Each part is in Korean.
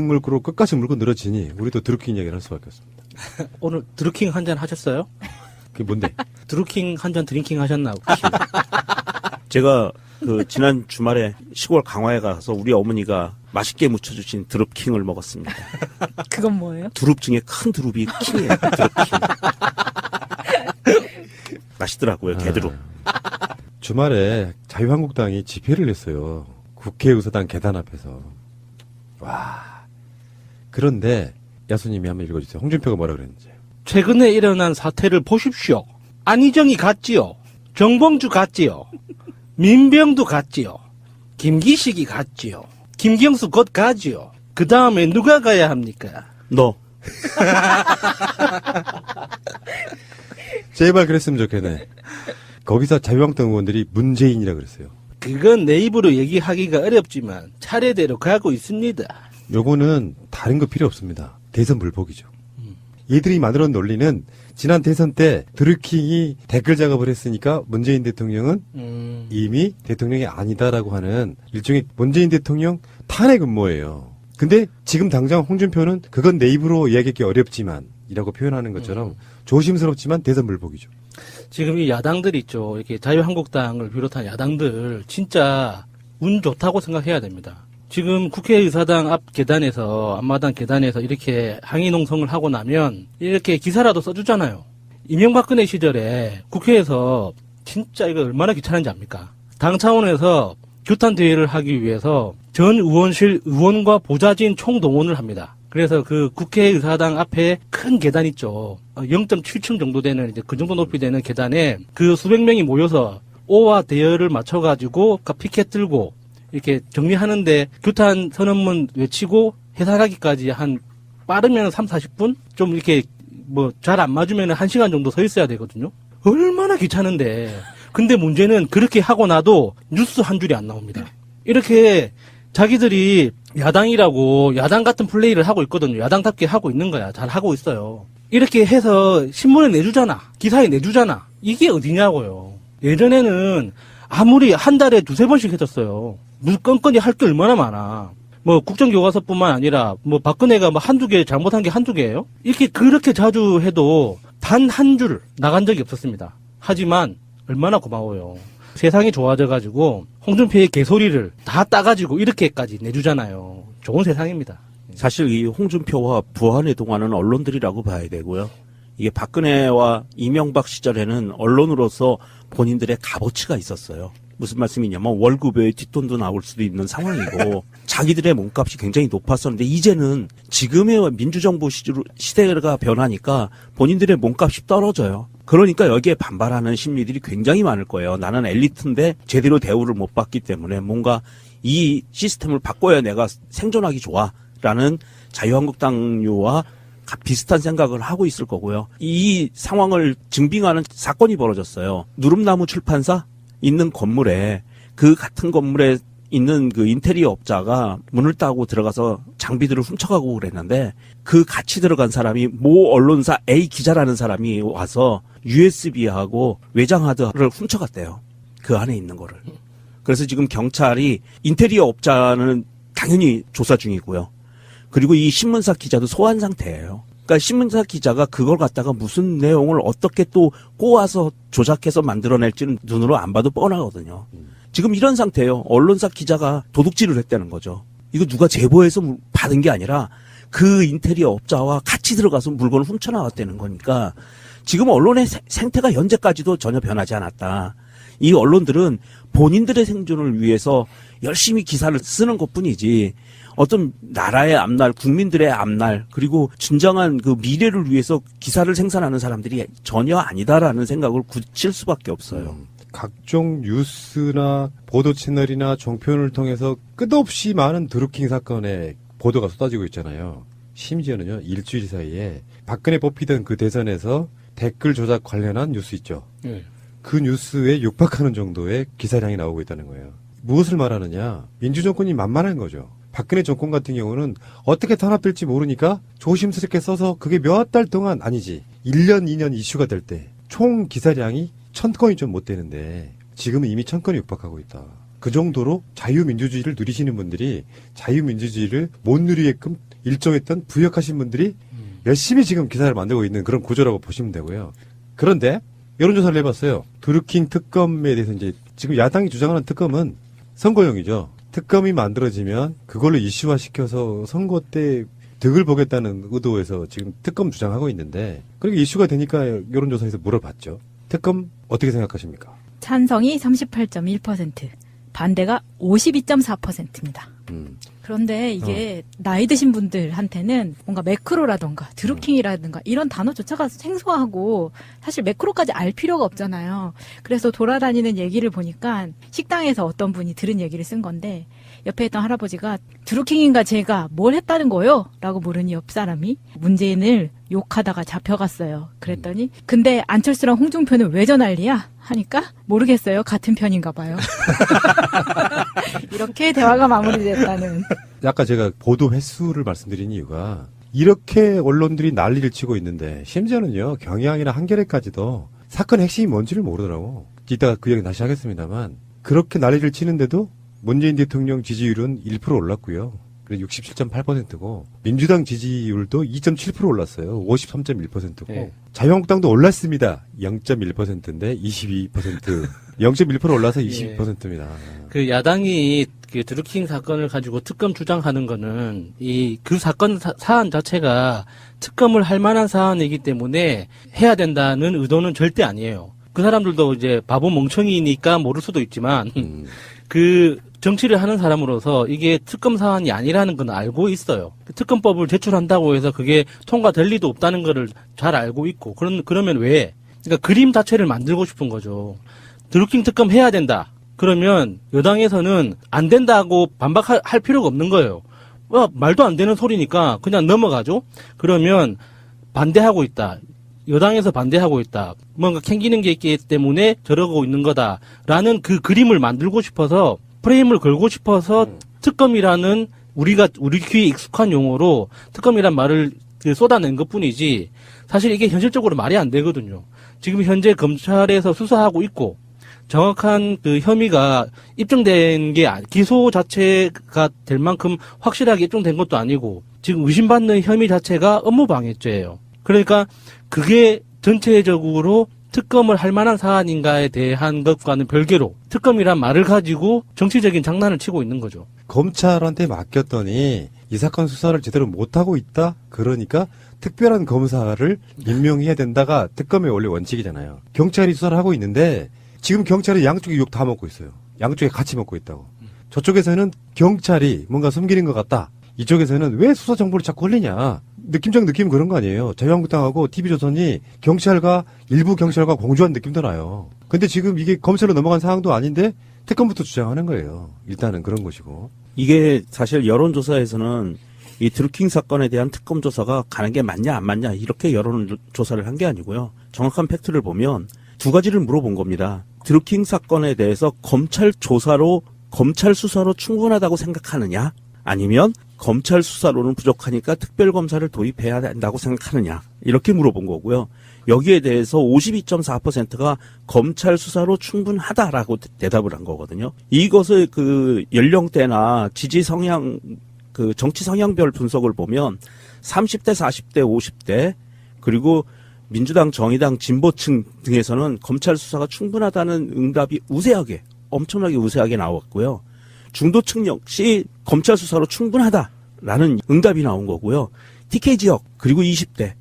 물고로 끝까지 물고 늘어지니 우리도 드루킹 이야기를 할 수밖에 없습니다. 오늘 드루킹 한 잔 하셨어요? 그게 뭔데? 드루킹 한 잔 드링킹 하셨나? 제가 그 지난 주말에 시골 강화에 가서 우리 어머니가 맛있게 무쳐주신 드룹킹을 먹었습니다. 그건 뭐예요? 두릅 중에 큰 두릅이 킹이에요. 드룹킹. 맛있더라고요. 개두릅. 주말에 자유한국당이 집회를 했어요. 국회의사당 계단 앞에서. 와. 그런데 야수님이 한번 읽어주세요. 홍준표가 뭐라 그랬는지. 최근에 일어난 사태를 보십시오. 안희정이 갔지요. 정봉주 갔지요. 민병도 갔지요. 김기식이 갔지요. 김경수 곧 가지요. 그 다음에 누가 가야 합니까? 너. 제발 그랬으면 좋겠네. 거기서 자유한국당 의원들이 문재인이라 그랬어요. 그건 내 입으로 얘기하기가 어렵지만 차례대로 가고 있습니다. 요거는 다른 거 필요 없습니다. 대선 불복이죠. 얘들이 만들어낸 논리는 지난 대선 때 드루킹이 댓글 작업을 했으니까 문재인 대통령은 이미 대통령이 아니다라고 하는 일종의 문재인 대통령 탄핵 음모예요. 근데 지금 당장 홍준표는 그건 내 입으로 이야기하기 어렵지만 이라고 표현하는 것처럼 조심스럽지만 대선 불복이죠. 지금 이 야당들 있죠. 이렇게 자유한국당을 비롯한 야당들 진짜 운 좋다고 생각해야 됩니다. 지금 국회의사당 앞 계단에서 앞마당 계단에서 이렇게 항의 농성을 하고 나면 이렇게 기사라도 써주잖아요. 이명박근혜 시절에 국회에서 진짜 이거 얼마나 귀찮은지 압니까? 당 차원에서 규탄 대회를 하기 위해서 전 의원실 의원과 보좌진 총동원을 합니다. 그래서 그 국회의사당 앞에 큰 계단 있죠. 0.7층 정도 되는 이제 그 정도 높이 되는 계단에 그 수백 명이 모여서 오와 대열을 맞춰가지고 피켓 들고 이렇게 정리하는데 규탄 선언문 외치고 해산하기까지 한 빠르면 3, 40분? 좀 이렇게 뭐 잘 안 맞으면 1시간 정도 서 있어야 되거든요. 얼마나 귀찮은데. 근데 문제는 그렇게 하고 나도 뉴스 한 줄이 안 나옵니다. 이렇게 자기들이 야당이라고 야당 같은 플레이를 하고 있거든요. 야당답게 하고 있는 거야. 잘 하고 있어요. 이렇게 해서 신문에 내주잖아. 기사에 내주잖아. 이게 어디냐고요. 예전에는 아무리 한 달에 2-3번씩 해줬어요. 무슨 건건이 할 게 얼마나 많아. 뭐 국정교과서뿐만 아니라 뭐 박근혜가 뭐 한두 개 잘못한 게 한두 개예요? 이렇게 그렇게 자주 해도 단 한 줄 나간 적이 없었습니다. 하지만 얼마나 고마워요. 세상이 좋아져가지고 홍준표의 개소리를 다 따가지고 이렇게까지 내주잖아요. 좋은 세상입니다. 사실 이 홍준표와 부안에 동하는 언론들이라고 봐야 되고요. 이게 박근혜와 이명박 시절에는 언론으로서 본인들의 값어치가 있었어요. 무슨 말씀이냐면 월급에 뒷돈도 나올 수도 있는 상황이고 자기들의 몸값이 굉장히 높았었는데 이제는 지금의 민주정부 시대가 변하니까 본인들의 몸값이 떨어져요. 그러니까 여기에 반발하는 심리들이 굉장히 많을 거예요. 나는 엘리트인데 제대로 대우를 못 받기 때문에 뭔가 이 시스템을 바꿔야 내가 생존하기 좋아라는 자유한국당류와 비슷한 생각을 하고 있을 거고요. 이 상황을 증빙하는 사건이 벌어졌어요. 누름나무 출판사 있는 건물에 그 같은 건물에 있는 그 인테리어 업자가 문을 따고 들어가서 장비들을 훔쳐가고 그랬는데 그 같이 들어간 사람이 모 언론사 A 기자라는 사람이 와서 USB하고 외장하드를 훔쳐갔대요. 그 안에 있는 거를. 그래서 지금 경찰이 인테리어 업자는 당연히 조사 중이고요. 그리고 이 신문사 기자도 소환 상태예요. 그러니까 신문사 기자가 그걸 갖다가 무슨 내용을 어떻게 또 꼬아서 조작해서 만들어낼지는 눈으로 안 봐도 뻔하거든요. 지금 이런 상태예요. 언론사 기자가 도둑질을 했다는 거죠. 이거 누가 제보해서 받은 게 아니라 그 인테리어 업자와 같이 들어가서 물건을 훔쳐나왔다는 거니까 지금 언론의 생태가 현재까지도 전혀 변하지 않았다. 이 언론들은 본인들의 생존을 위해서 열심히 기사를 쓰는 것뿐이지 어떤 나라의 앞날, 국민들의 앞날, 그리고 진정한 그 미래를 위해서 기사를 생산하는 사람들이 전혀 아니다라는 생각을 굳힐 수밖에 없어요. 각종 뉴스나 보도 채널이나 종편을 통해서 끝없이 많은 드루킹 사건의 보도가 쏟아지고 있잖아요. 심지어는요, 일주일 사이에 박근혜 뽑히던 그 대선에서 댓글 조작 관련한 뉴스 있죠. 네. 그 뉴스에 육박하는 정도의 기사량이 나오고 있다는 거예요. 무엇을 말하느냐? 민주정권이 만만한 거죠. 박근혜 정권 같은 경우는 어떻게 탄압될지 모르니까 조심스럽게 써서 그게 몇 달 동안 아니지 1년, 2년 이슈가 될 때 총 기사량이 1000건이 좀 못 되는데 지금은 이미 1000건이 육박하고 있다. 그 정도로 자유민주주의를 누리시는 분들이 자유민주주의를 못 누리게끔 일정했던 부역하신 분들이 열심히 지금 기사를 만들고 있는 그런 구조라고 보시면 되고요. 그런데 여론조사를 해봤어요. 드루킹 특검에 대해서 이제 지금 야당이 주장하는 특검은 선거용이죠. 특검이 만들어지면 그걸로 이슈화시켜서 선거 때 득을 보겠다는 의도에서 지금 특검 주장하고 있는데, 그리고 이슈가 되니까 여론조사에서 물어봤죠. 특검 어떻게 생각하십니까? 찬성이 38.1%, 반대가 52.4%입니다. 그런데 이게 나이 드신 분들한테는 뭔가 매크로라던가 드루킹이라든가 이런 단어조차가 생소하고 사실 매크로까지 알 필요가 없잖아요. 그래서 돌아다니는 얘기를 보니까 식당에서 어떤 분이 들은 얘기를 쓴 건데, 옆에 있던 할아버지가 드루킹인가 제가 뭘 했다는 거요? 라고 물으니 옆 사람이 문재인을 욕하다가 잡혀갔어요. 그랬더니 근데 안철수랑 홍준표는 왜 저 난리야? 하니까 모르겠어요. 같은 편인가 봐요. 이렇게 대화가 마무리됐다는. 아까 제가 보도 횟수를 말씀드린 이유가 이렇게 언론들이 난리를 치고 있는데 심지어는요 경향이나 한겨레까지도 사건 핵심이 뭔지를 모르더라고. 이따가 그 얘기 다시 하겠습니다만 그렇게 난리를 치는데도 문재인 대통령 지지율은 1% 올랐고요. 그래서 67.8%고 민주당 지지율도 2.7% 올랐어요. 53.1%고 네. 자유한국당도 올랐습니다. 0.1%인데 22%, 0.1% 올라서 22%입니다. 그 야당이 그 드루킹 사건을 가지고 특검 주장하는 거는 그 사건 사안 자체가 특검을 할 만한 사안이기 때문에 해야 된다는 의도는 절대 아니에요. 그 사람들도 이제 바보 멍청이니까 모를 수도 있지만 그 정치를 하는 사람으로서 이게 특검 사안이 아니라는 건 알고 있어요. 특검법을 제출한다고 해서 그게 통과될 리도 없다는 거를 잘 알고 있고, 그러면 왜? 그러니까 그림 자체를 만들고 싶은 거죠. 드루킹 특검 해야 된다. 그러면 여당에서는 안 된다고 반박할 필요가 없는 거예요. 말도 안 되는 소리니까 그냥 넘어가죠. 그러면 반대하고 있다. 여당에서 반대하고 있다. 뭔가 캥기는 게 있기 때문에 저러고 있는 거다라는 그 그림을 만들고 싶어서, 프레임을 걸고 싶어서 특검이라는 우리 귀에 익숙한 용어로 특검이란 말을 쏟아낸 것뿐이지 사실 이게 현실적으로 말이 안 되거든요. 지금 현재 검찰에서 수사하고 있고 정확한 그 혐의가 입증된 게 기소 자체가 될 만큼 확실하게 입증된 것도 아니고 지금 의심받는 혐의 자체가 업무방해죄예요. 그러니까 그게 전체적으로 특검을 할 만한 사안인가에 대한 것과는 별개로 특검이란 말을 가지고 정치적인 장난을 치고 있는 거죠. 검찰한테 맡겼더니 이 사건 수사를 제대로 못하고 있다? 그러니까 특별한 검사를 임명해야 된다가 특검의 원래 원칙이잖아요. 경찰이 수사를 하고 있는데 지금 경찰이 양쪽이 욕 다 먹고 있어요. 양쪽에 같이 먹고 있다고. 저쪽에서는 경찰이 뭔가 숨기는 것 같다. 이쪽에서는 왜 수사 정보를 자꾸 흘리냐. 느낌은 그런 거 아니에요. 자유한국당하고 TV조선이 일부 경찰과 공조한 느낌도 나요. 근데 지금 이게 검찰로 넘어간 상황도 아닌데 특검부터 주장하는 거예요. 일단은 그런 것이고. 이게 사실 여론조사에서는 이 드루킹 사건에 대한 특검 조사가 가는 게 맞냐 안 맞냐 이렇게 여론조사를 한 게 아니고요. 정확한 팩트를 보면 두 가지를 물어본 겁니다. 드루킹 사건에 대해서 검찰 조사로, 검찰 수사로 충분하다고 생각하느냐, 아니면 검찰 수사로는 부족하니까 특별검사를 도입해야 된다고 생각하느냐, 이렇게 물어본 거고요. 여기에 대해서 52.4%가 검찰 수사로 충분하다라고 대답을 한 거거든요. 이것을 그 연령대나 지지 성향, 그 정치 성향별 분석을 보면 30대, 40대, 50대, 그리고 민주당, 정의당, 진보층 등에서는 검찰 수사가 충분하다는 응답이 엄청나게 우세하게 나왔고요. 중도층 역시 검찰 수사로 충분하다라는 응답이 나온 거고요. TK 지역, 그리고 20대,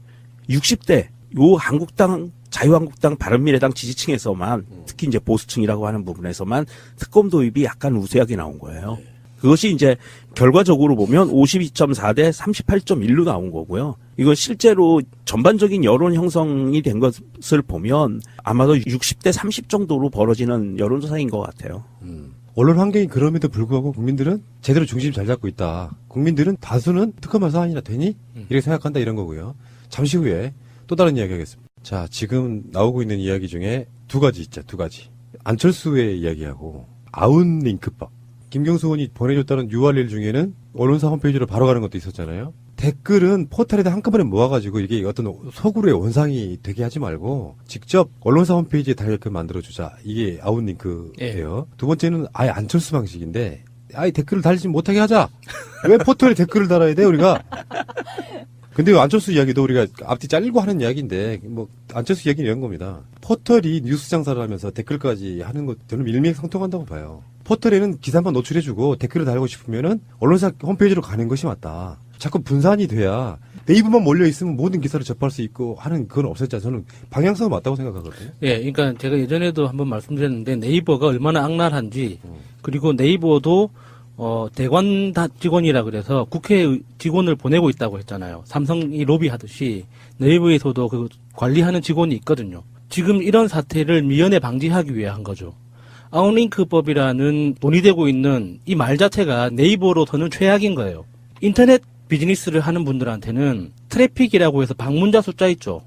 60대, 요 한국당, 자유한국당, 바른미래당 지지층에서만, 특히 이제 보수층이라고 하는 부분에서만 특검 도입이 약간 우세하게 나온 거예요. 그것이 이제 결과적으로 보면 52.4대 38.1로 나온 거고요. 이건 실제로 전반적인 여론 형성이 된 것을 보면 아마도 60대 30 정도로 벌어지는 여론조사인 것 같아요. 언론 환경이 그럼에도 불구하고 국민들은 제대로 중심 잘 잡고 있다. 국민들은 다수는 특검할 사안이나 되니? 이렇게 생각한다 이런 거고요. 잠시 후에 또 다른 이야기 하겠습니다. 자, 지금 나오고 있는 이야기 중에 두 가지 있죠. 두 가지. 안철수의 이야기하고 아웃링크법. 김경수 의원이 보내줬다는 URL 중에는 언론사 홈페이지로 바로 가는 것도 있었잖아요. 댓글은 포털에다 한꺼번에 모아가지고 이게 어떤 소그룹의 원상이 되게 하지 말고 직접 언론사 홈페이지에 달게끔 만들어주자. 이게 아웃링크예요. 두 번째는 아예 안철수 방식인데 아예 댓글을 달지 못하게 하자. 왜 포털에 댓글을 달아야 돼 우리가? 근데 안철수 이야기도 우리가 앞뒤 잘리고 하는 이야기인데 뭐 안철수 이야기는 이런 겁니다. 포털이 뉴스 장사를 하면서 댓글까지 하는 것 저는 일맥상통한다고 봐요. 포털에는 기사만 노출해주고 댓글을 달고 싶으면은 언론사 홈페이지로 가는 것이 맞다. 자꾸 분산이 돼야 네이버만 몰려 있으면 모든 기사를 접할 수 있고 하는 그건 없었죠. 저는 방향성은 맞다고 생각하거든요. 예, 그러니까 제가 예전에도 한번 말씀드렸는데 네이버가 얼마나 악랄한지 그리고 네이버도 대관 직원이라 그래서 국회 직원을 보내고 있다고 했잖아요. 삼성이 로비하듯이 네이버에서도 그 관리하는 직원이 있거든요. 지금 이런 사태를 미연에 방지하기 위해 한 거죠. 아웃링크법이라는 논의되고 있는 이 말 자체가 네이버로서는 최악인 거예요. 인터넷 비즈니스를 하는 분들한테는 트래픽이라고 해서 방문자 숫자 있죠.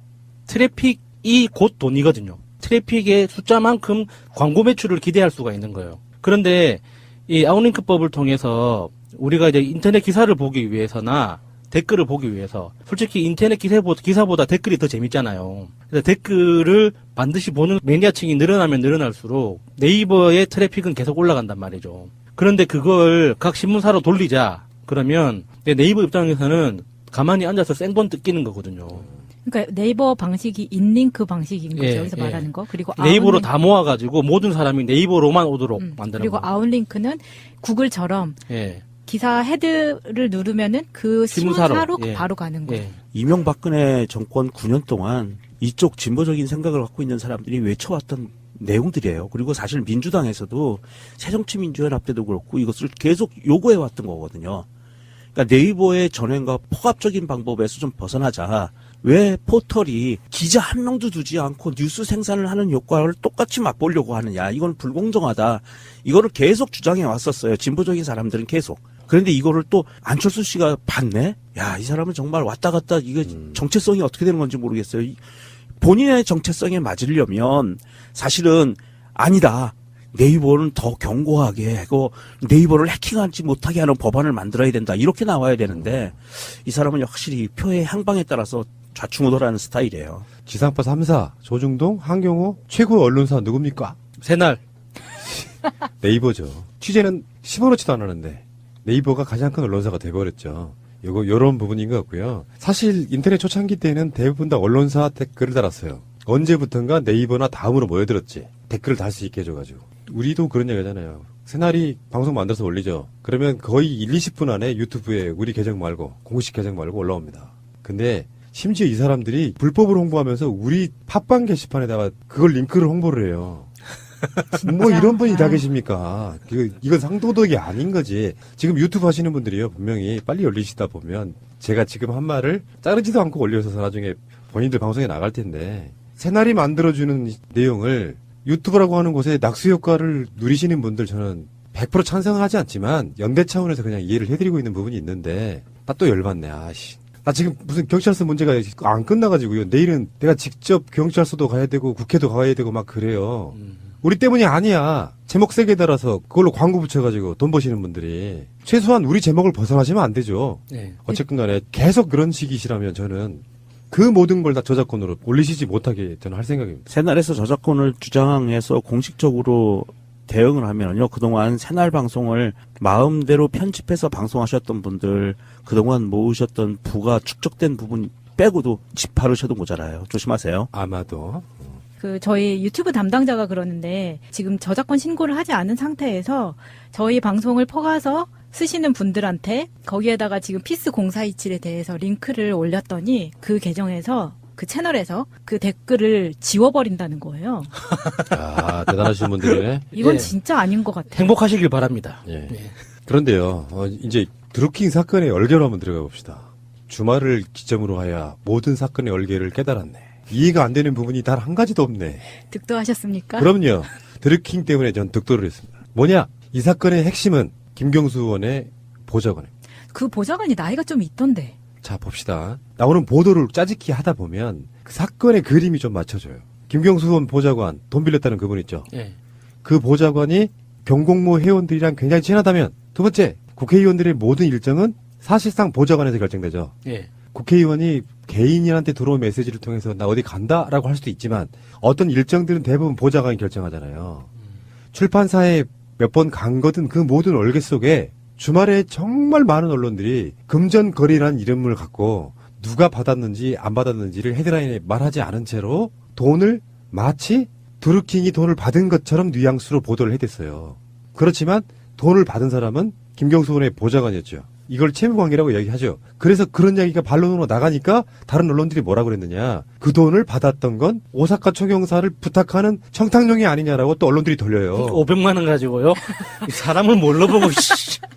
트래픽이 곧 돈이거든요. 트래픽의 숫자만큼 광고 매출을 기대할 수가 있는 거예요. 그런데 이 아웃링크법을 통해서 우리가 이제 인터넷 기사를 보기 위해서나 댓글을 보기 위해서 솔직히 인터넷 기사보다 댓글이 더 재밌잖아요. 그래서 댓글을 반드시 보는 매니아층이 늘어나면 늘어날수록 네이버의 트래픽은 계속 올라간단 말이죠. 그런데 그걸 각 신문사로 돌리자 그러면 네이버 입장에서는 가만히 앉아서 생돈 뜯기는 거거든요. 그러니까 네이버 방식이 인링크 방식인 거죠. 예, 여기서 예. 말하는 거. 그리고 네이버로 아웃링크, 다 모아가지고 모든 사람이 네이버로만 오도록 만드는 그리고 거. 아웃링크는 구글처럼 예. 기사 헤드를 누르면은 그 신문사로, 신문사로 예. 바로 가는 거예요. 예. 이명박근혜 정권 9년 동안 이쪽 진보적인 생각을 갖고 있는 사람들이 외쳐왔던 내용들이에요. 그리고 사실 민주당에서도 새정치민주연합 때도 그렇고 이것을 계속 요구해왔던 거거든요. 그러니까 네이버의 전횡과 폭압적인 방법에서 좀 벗어나자. 왜 포털이 기자 한 명도 두지 않고 뉴스 생산을 하는 효과를 똑같이 맛보려고 하느냐. 이건 불공정하다. 이거를 계속 주장해 왔었어요. 진보적인 사람들은 계속. 그런데 이거를 또 안철수 씨가 봤네? 야, 이 사람은 정말 왔다 갔다 이게 정체성이 어떻게 되는 건지 모르겠어요. 본인의 정체성에 맞으려면 사실은 아니다. 네이버는 더 견고하게 하고 네이버를 해킹하지 못하게 하는 법안을 만들어야 된다. 이렇게 나와야 되는데 이 사람은 확실히 표의 향방에 따라서 좌충우돌하는 스타일이에요. 지상파 3사 조중동, 한경호 최고 언론사 누굽니까? 새날. 네이버죠. 취재는 10원어치도 안 하는데 네이버가 가장 큰 언론사가 돼버렸죠. 요런 부분인 것 같고요. 사실 인터넷 초창기 때는 대부분 다 언론사 댓글을 달았어요. 언제부턴가 네이버나 다음으로 모여들었지. 댓글을 달 수 있게 해줘가지고. 우리도 그런 얘기 하잖아요. 새날이 방송 만들어서 올리죠. 그러면 거의 1, 20분 안에 유튜브에 우리 계정 말고 공식 계정 말고 올라옵니다. 근데 심지어 이 사람들이 불법으로 홍보하면서 우리 팟빵 게시판에다가 그걸 링크를 홍보를 해요. 뭐 이런 분이 다 계십니까? 이건 상도덕이 아닌 거지. 지금 유튜브 하시는 분들이요. 분명히 빨리 올리시다 보면 제가 지금 한 말을 자르지도 않고 올려서 나중에 본인들 방송에 나갈 텐데 새날이 만들어주는 내용을 유튜브라고 하는 곳에 낙수 효과를 누리시는 분들 저는 100% 찬성을 하지 않지만 연대 차원에서 그냥 이해를 해드리고 있는 부분이 있는데 나 또 열받네. 아씨. 나 지금 무슨 경찰서 문제가 안 끝나가지고요. 내일은 내가 직접 경찰서도 가야 되고 국회도 가야 되고 막 그래요. 우리 때문이 아니야. 제목 세게 달아서 그걸로 광고 붙여가지고 돈 버시는 분들이 최소한 우리 제목을 벗어나시면 안 되죠. 네. 어쨌든 간에 계속 그런 식이시라면 저는 그 모든 걸 다 저작권으로 올리시지 못하게 저는 할 생각입니다. 새날에서 저작권을 주장해서 공식적으로 대응을 하면요. 그동안 새날 방송을 마음대로 편집해서 방송하셨던 분들, 그동안 모으셨던 부가 축적된 부분 빼고도 지파르셔도 모자라요. 조심하세요. 아마도. 저희 유튜브 담당자가 그러는데 지금 저작권 신고를 하지 않은 상태에서 저희 방송을 퍼가서 쓰시는 분들한테 거기에다가 지금 피스 0427에 대해서 링크를 올렸더니 그 계정에서 그 채널에서 그 댓글을 지워버린다는 거예요. 아, 대단하신 분들이네. 이건 예. 진짜 아닌 것 같아요. 행복하시길 바랍니다. 예. 예. 그런데요, 이제 드루킹 사건의 얼개로 한번 들어가 봅시다. 주말을 기점으로 하여 모든 사건의 얼개를 깨달았네. 이해가 안 되는 부분이 단 한 가지도 없네. 득도하셨습니까? 그럼요. 드루킹 때문에 전 득도를 했습니다. 뭐냐? 이 사건의 핵심은 김경수 의원의 보좌관입니다. 그 보좌관이 나이가 좀 있던데. 자, 봅시다. 나오는 보도를 짜집기 하다 보면 그 사건의 그림이 좀 맞춰져요. 김경수 의원 보좌관, 돈 빌렸다는 그분 있죠? 예. 그 보좌관이 경공모 회원들이랑 굉장히 친하다면, 두 번째, 국회의원들의 모든 일정은 사실상 보좌관에서 결정되죠. 예. 국회의원이 개인한테 들어온 메시지를 통해서 나 어디 간다라고 할 수도 있지만 어떤 일정들은 대부분 보좌관이 결정하잖아요. 출판사에 몇 번 간 거든 그 모든 얼개 속에 주말에 정말 많은 언론들이 금전거래라는 이름을 갖고 누가 받았는지 안 받았는지를 헤드라인에 말하지 않은 채로 돈을 마치 드루킹이 돈을 받은 것처럼 뉘앙스로 보도를 해댔어요. 그렇지만 돈을 받은 사람은 김경수 의원의 보좌관이었죠. 이걸 채무관계라고 이야기하죠. 그래서 그런 이야기가 반론으로 나가니까 다른 언론들이 뭐라고 그랬느냐. 그 돈을 받았던 건 오사카 총영사를 부탁하는 청탁용이 아니냐라고 또 언론들이 돌려요. 500만 원 가지고요. 이 사람을 뭘로 보고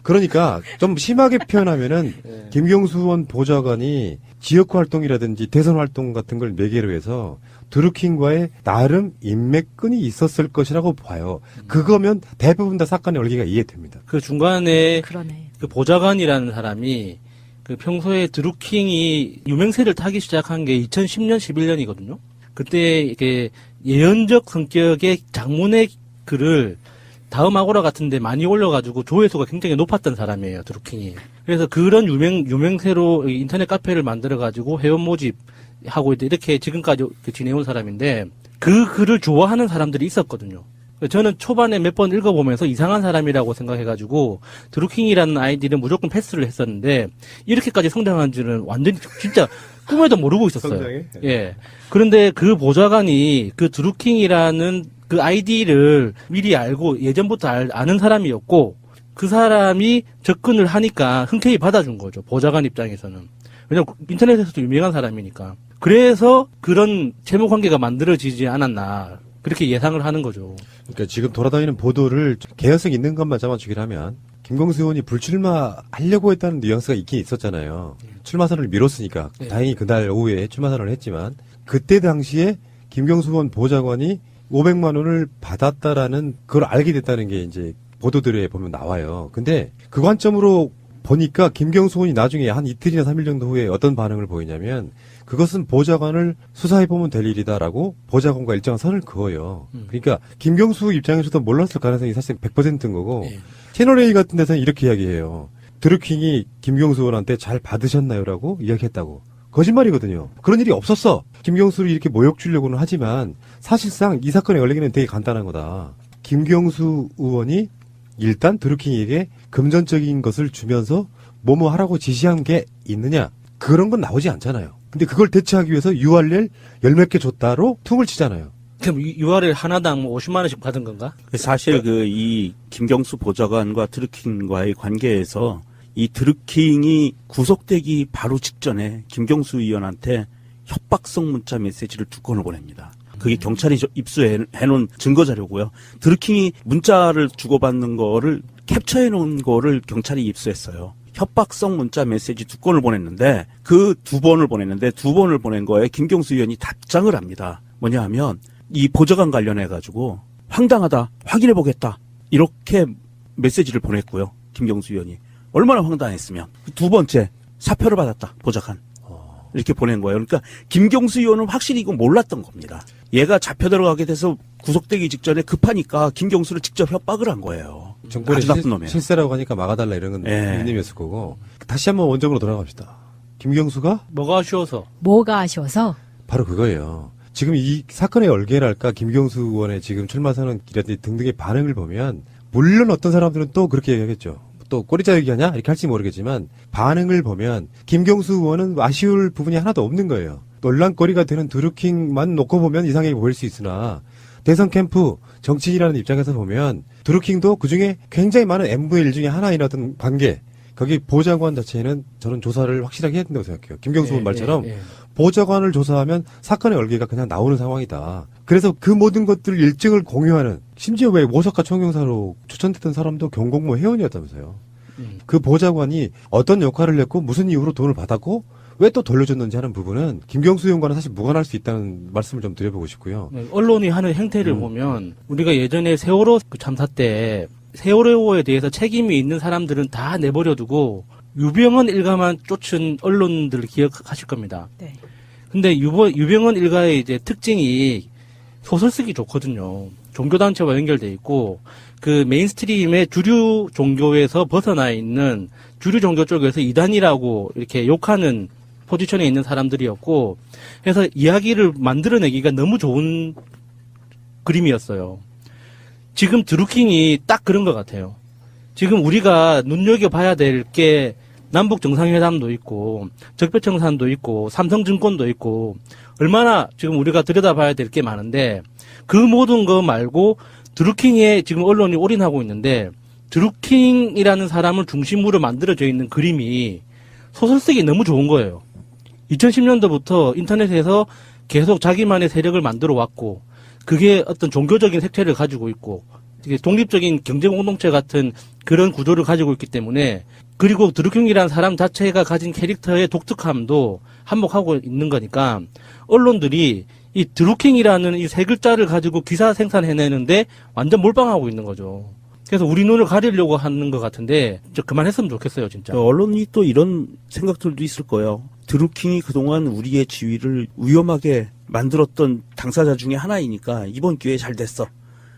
그러니까 좀 심하게 표현하면은 네. 김경수 의원 보좌관이 지역 활동이라든지 대선 활동 같은 걸 매개로 해서 드루킹과의 나름 인맥끈이 있었을 것이라고 봐요. 그거면 대부분 다 사건의 얼기가 이해됩니다. 그 중간에 그러네. 그 보좌관이라는 사람이 그 평소에 드루킹이 유명세를 타기 시작한 게 2010년, 11년이거든요. 그때 이게 예언적 성격의 장문의 글을 다음 아고라 같은데 많이 올려가지고 조회수가 굉장히 높았던 사람이에요, 드루킹이. 그래서 그런 유명세로 인터넷 카페를 만들어가지고 회원 모집하고 이렇게 지금까지 지내온 사람인데 그 글을 좋아하는 사람들이 있었거든요. 저는 초반에 몇 번 읽어보면서 이상한 사람이라고 생각해가지고 드루킹이라는 아이디는 무조건 패스를 했었는데 이렇게까지 성장한 줄은 완전히 진짜 꿈에도 모르고 있었어요. 성장해? 예. 그런데 그 보좌관이 그 드루킹이라는 그 아이디를 미리 알고 예전부터 아는 사람이었고 그 사람이 접근을 하니까 흔쾌히 받아준 거죠. 보좌관 입장에서는. 왜냐면 인터넷에서도 유명한 사람이니까. 그래서 그런 채무 관계가 만들어지지 않았나. 그렇게 예상을 하는 거죠. 그러니까 지금 돌아다니는 보도를 개연성 있는 것만 잡아주기로 하면 김경수 의원이 불출마하려고 했다는 뉘앙스가 있긴 있었잖아요. 출마 선언을 미뤘으니까 네. 다행히 그날 오후에 출마 선언을 했지만 그때 당시에 김경수 의원 보좌관이 500만 원을 받았다라는 그걸 알게 됐다는 게 이제 보도들에 보면 나와요. 근데 그 관점으로 보니까 김경수 의원이 나중에 한 이틀이나 3일 정도 후에 어떤 반응을 보이냐면 그것은 보좌관을 수사해보면 될 일이다라고 보좌관과 일정한 선을 그어요. 그러니까 김경수 입장에서도 몰랐을 가능성이 사실 100%인 거고 예. 채널A 같은 데서는 이렇게 이야기해요. 드루킹이 김경수 의원한테 잘 받으셨나요라고 이야기했다고. 거짓말이거든요. 그런 일이 없었어. 김경수를 이렇게 모욕 주려고는 하지만 사실상 이 사건의 원래는 되게 간단한 거다. 김경수 의원이 일단 드루킹에게 금전적인 것을 주면서 뭐뭐 하라고 지시한 게 있느냐. 그런 건 나오지 않잖아요. 근데 그걸 대체하기 위해서 URL 열 몇 개 줬다로 퉁을 치잖아요. 그럼 URL 하나당 뭐 50만 원씩 받은 건가? 사실 이 김경수 보좌관과 드루킹과의 관계에서 이 드루킹이 구속되기 바로 직전에 김경수 의원한테 협박성 문자 메시지를 2건을 보냅니다. 그게 경찰이 입수해놓은 증거자료고요. 드루킹이 문자를 주고받는 거를 캡처해놓은 거를 경찰이 입수했어요. 협박성 문자 메시지 2건을 보냈는데 그 2번을 보냈는데 2번을 보낸 거에 김경수 의원이 답장을 합니다. 뭐냐 하면 이 보좌관 관련해가지고 황당하다, 확인해보겠다 이렇게 메시지를 보냈고요. 김경수 의원이. 얼마나 황당했으면. 2번째, 사표를 받았다, 보좌관. 이렇게 보낸 거예요. 그러니까 김경수 의원은 확실히 이거 몰랐던 겁니다. 얘가 잡혀 들어가게 돼서 구속되기 직전에 급하니까 김경수를 직접 협박을 한 거예요. 정권의 아주 나쁜 놈이에요. 실세라고 하니까 막아달라 이런 건 예. 의미였을 거고. 다시 한번 원점으로 돌아갑시다. 김경수가 뭐가 아쉬워서? 뭐가 아쉬워서? 바로 그거예요. 지금 이 사건의 얼개랄까 김경수 의원의 지금 출마 선언이라든지 등등의 반응을 보면 물론 어떤 사람들은 또 그렇게 얘기하겠죠. 또 꼬리자 얘기하냐 이렇게 할지 모르겠지만 반응을 보면 김경수 의원은 아쉬울 부분이 하나도 없는 거예요. 논란거리가 되는 드루킹만 놓고 보면 이상하게 보일 수 있으나 대선 캠프 정치인이라는 입장에서 보면 드루킹도 그중에 굉장히 많은 N분의 1 중에 하나이라던 관계 거기 보좌관 자체는 저는 조사를 확실하게 해야 된다고 생각해요. 김경수 의원 말처럼 예. 보좌관을 조사하면 사건의 얼개가 그냥 나오는 상황이다. 그래서 그 모든 것들 일증을 공유하는 심지어 왜 오사카 총영사로 추천됐던 사람도 경공모 회원이었다면서요. 그 보좌관이 어떤 역할을 했고 무슨 이유로 돈을 받았고 왜 또 돌려줬는지 하는 부분은 김경수 의원과는 사실 무관할 수 있다는 말씀을 좀 드려보고 싶고요. 언론이 하는 행태를 보면 우리가 예전에 세월호 그 참사 때 세월호에 대해서 책임이 있는 사람들은 다 내버려두고 유병헌 일가만 쫓은 언론들을 기억하실 겁니다. 네. 근데 유병헌 일가의 이제 특징이 소설 쓰기 좋거든요. 종교단체와 연결돼 있고 그 메인스트림의 주류 종교에서 벗어나 있는 주류 종교 쪽에서 이단이라고 이렇게 욕하는 포지션에 있는 사람들이었고, 그래서 이야기를 만들어내기가 너무 좋은 그림이었어요. 지금 드루킹이 딱 그런 것 같아요. 지금 우리가 눈여겨봐야 될 게 남북 정상회담도 있고, 적폐청산도 있고, 삼성증권도 있고, 얼마나 지금 우리가 들여다봐야 될 게 많은데, 그 모든 거 말고 드루킹에 지금 언론이 올인하고 있는데, 드루킹이라는 사람을 중심으로 만들어져 있는 그림이 소설 쓰기 너무 좋은 거예요. 2010년도부터 인터넷에서 계속 자기만의 세력을 만들어 왔고, 그게 어떤 종교적인 색채를 가지고 있고, 되게 독립적인 경제 공동체 같은 그런 구조를 가지고 있기 때문에, 그리고 드루킹이라는 사람 자체가 가진 캐릭터의 독특함도 한몫하고 있는 거니까, 언론들이 이 드루킹이라는 이 세 글자를 가지고 기사 생산해내는데 완전 몰빵하고 있는 거죠. 그래서 우리 눈을 가리려고 하는 것 같은데, 저 그만했으면 좋겠어요, 진짜. 언론이 또 이런 생각들도 있을 거예요. 드루킹이 그동안 우리의 지위를 위험하게 만들었던 당사자 중에 하나이니까 이번 기회에 잘 됐어.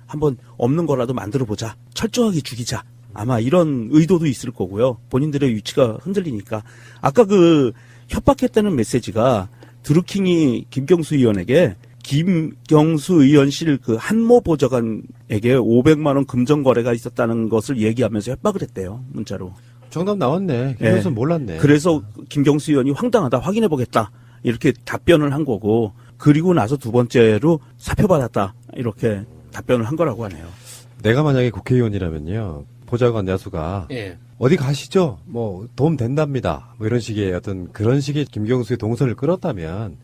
한번 없는 거라도 만들어보자. 철저하게 죽이자. 아마 이런 의도도 있을 거고요. 본인들의 위치가 흔들리니까. 아까 그 협박했다는 메시지가 드루킹이 김경수 의원에게 김경수 의원실 그 한모 보좌관에게 500만 원 금전 거래가 있었다는 것을 얘기하면서 협박을 했대요. 문자로. 정답 나왔네. 김경수 몰랐네. 그래서 김경수 의원이 황당하다. 확인해보겠다. 이렇게 답변을 한 거고, 그리고 나서 두 번째로 사표받았다. 이렇게 답변을 한 거라고 하네요. 내가 만약에 국회의원이라면요. 보좌관 야수가 예. 어디 가시죠? 뭐 도움 된답니다. 뭐 이런 식의 어떤 그런 식의 김경수의 동선을 끌었다면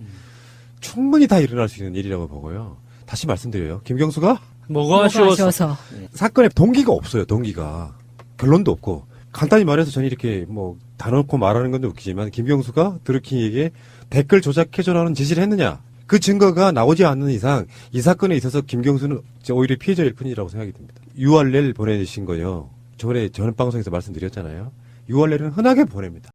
충분히 다 일어날 수 있는 일이라고 보고요. 다시 말씀드려요. 김경수가 뭐가 아쉬워서. 사건에 동기가 없어요. 동기가. 결론도 없고. 간단히 말해서 저는 이렇게 뭐 다 놓고 말하는 건 웃기지만 김경수가 드루킹에게 댓글 조작해줘라는 지시를 했느냐. 그 증거가 나오지 않는 이상 이 사건에 있어서 김경수는 오히려 피해자일 뿐이라고 생각이 듭니다. URL 보내신 거요. 저번에 전 방송에서 말씀드렸잖아요. URL은 흔하게 보냅니다.